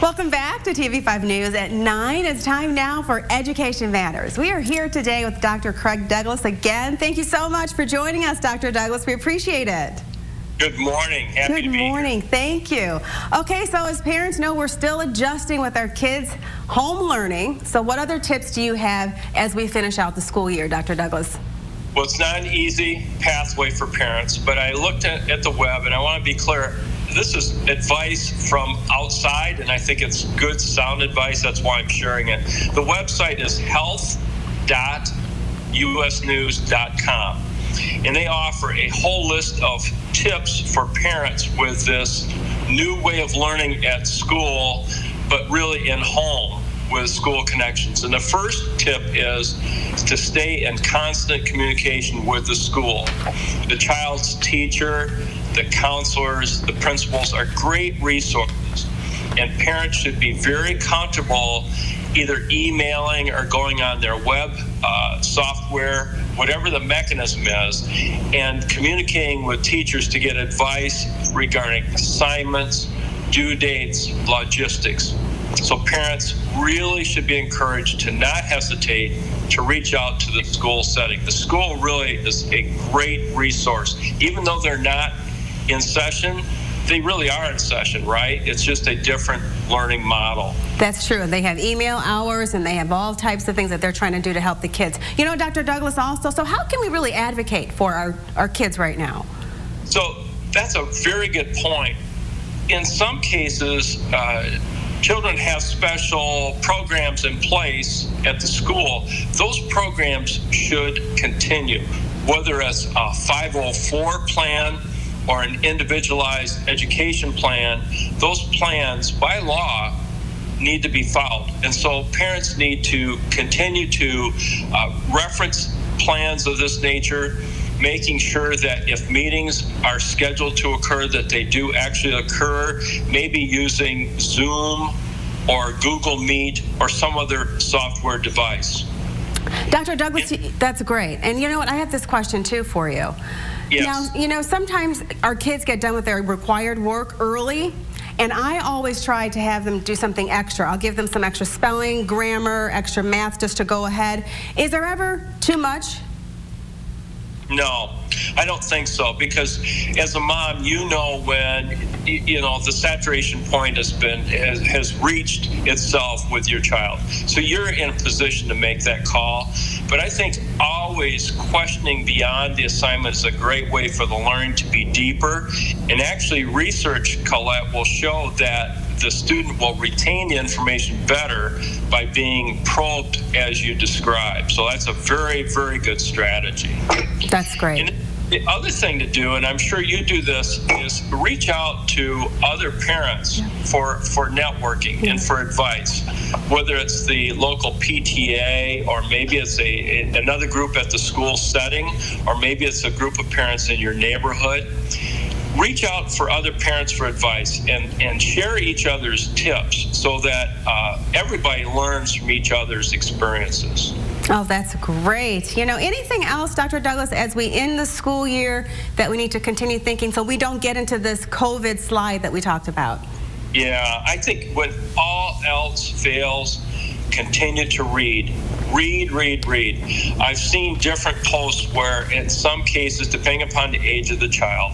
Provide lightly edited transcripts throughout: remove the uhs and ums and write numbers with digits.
Welcome back to TV5 News at 9. It's time now for Education Matters. We are here today with Dr. Craig Douglas again. Thank you so much for joining us, Dr. Douglas. We appreciate it. Good morning. Happy to be here. Good morning. Thank you. Okay, so as parents know, we're still adjusting with our kids' home learning. So what other tips do you have as we finish out the school year, Dr. Douglas? Well, it's not an easy pathway for parents, but I looked at the web, and I want to be clear. This is advice from outside, and I think it's good, sound advice. That's why I'm sharing it. The website is health.usnews.com, and they offer a whole list of tips for parents with this new way of learning at school, but really in home with school connections. And the first tip is to stay in constant communication with the school. The child's teacher, the counselors, the principals are great resources, and parents should be very comfortable either emailing or going on their web software, whatever the mechanism is, and communicating with teachers to get advice regarding assignments, due dates, logistics. So parents really should be encouraged to not hesitate to reach out to the school setting. The school really is a great resource. Even though they're not in session, they really are in session, right? It's just a different learning model. That's true. They have email hours, and they have all types of things that they're trying to do to help the kids. You know, Dr. Douglas, also, so how can we really advocate for our kids right now? So that's a very good point. In some cases, children have special programs in place at the school. Those programs should continue, whether it's a 504 plan or an individualized education plan. Those plans, by law, need to be followed. And so parents need to continue to reference plans of this nature, making sure that if meetings are scheduled to occur, that they do actually occur, maybe using Zoom or Google Meet or some other software device. Dr. Douglas, that's great. And you know what? I have this question too for you. Yes. Now, you know, sometimes our kids get done with their required work early, and I always try to have them do something extra. I'll give them some extra spelling, grammar, extra math just to go ahead. Is there ever too much? No, I don't think so, because as a mom, you know when the saturation point has reached itself with your child. So you're in a position to make that call. But I think always questioning beyond the assignment is a great way for the learning to be deeper. And actually, research, Colette, will show that the student will retain the information better by being probed as you describe. So that's a very, very good strategy. That's great. And the other thing to do, and I'm sure you do this, is reach out to other parents for networking and for advice, whether it's the local PTA or maybe it's another group at the school setting, or maybe it's a group of parents in your neighborhood. Reach out for other parents for advice and share each other's tips so that everybody learns from each other's experiences. Oh, that's great. You know, anything else, Dr. Douglas, as we end the school year that we need to continue thinking so we don't get into this COVID slide that we talked about? Yeah, I think when all else fails, continue to read. Read. I've seen different posts where in some cases, depending upon the age of the child,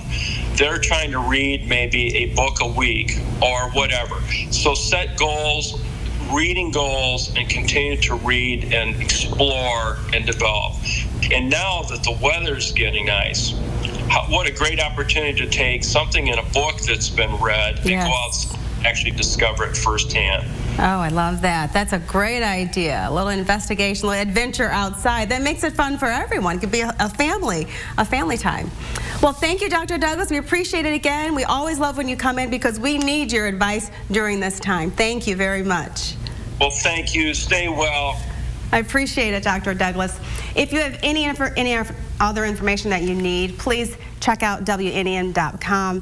they're trying to read maybe a book a week or whatever. So set goals, reading goals, and continue to read and explore and develop. And now that the weather's getting nice, what a great opportunity to take something in a book that's been read and go out and actually discover it firsthand. Oh, I love that. That's a great idea. A little investigation, a little adventure outside. That makes it fun for everyone. It could be a family time. Well, thank you, Dr. Douglas. We appreciate it again. We always love when you come in because we need your advice during this time. Thank you very much. Well, thank you. Stay well. I appreciate it, Dr. Douglas. If you have any other information that you need, please check out WNEN.com.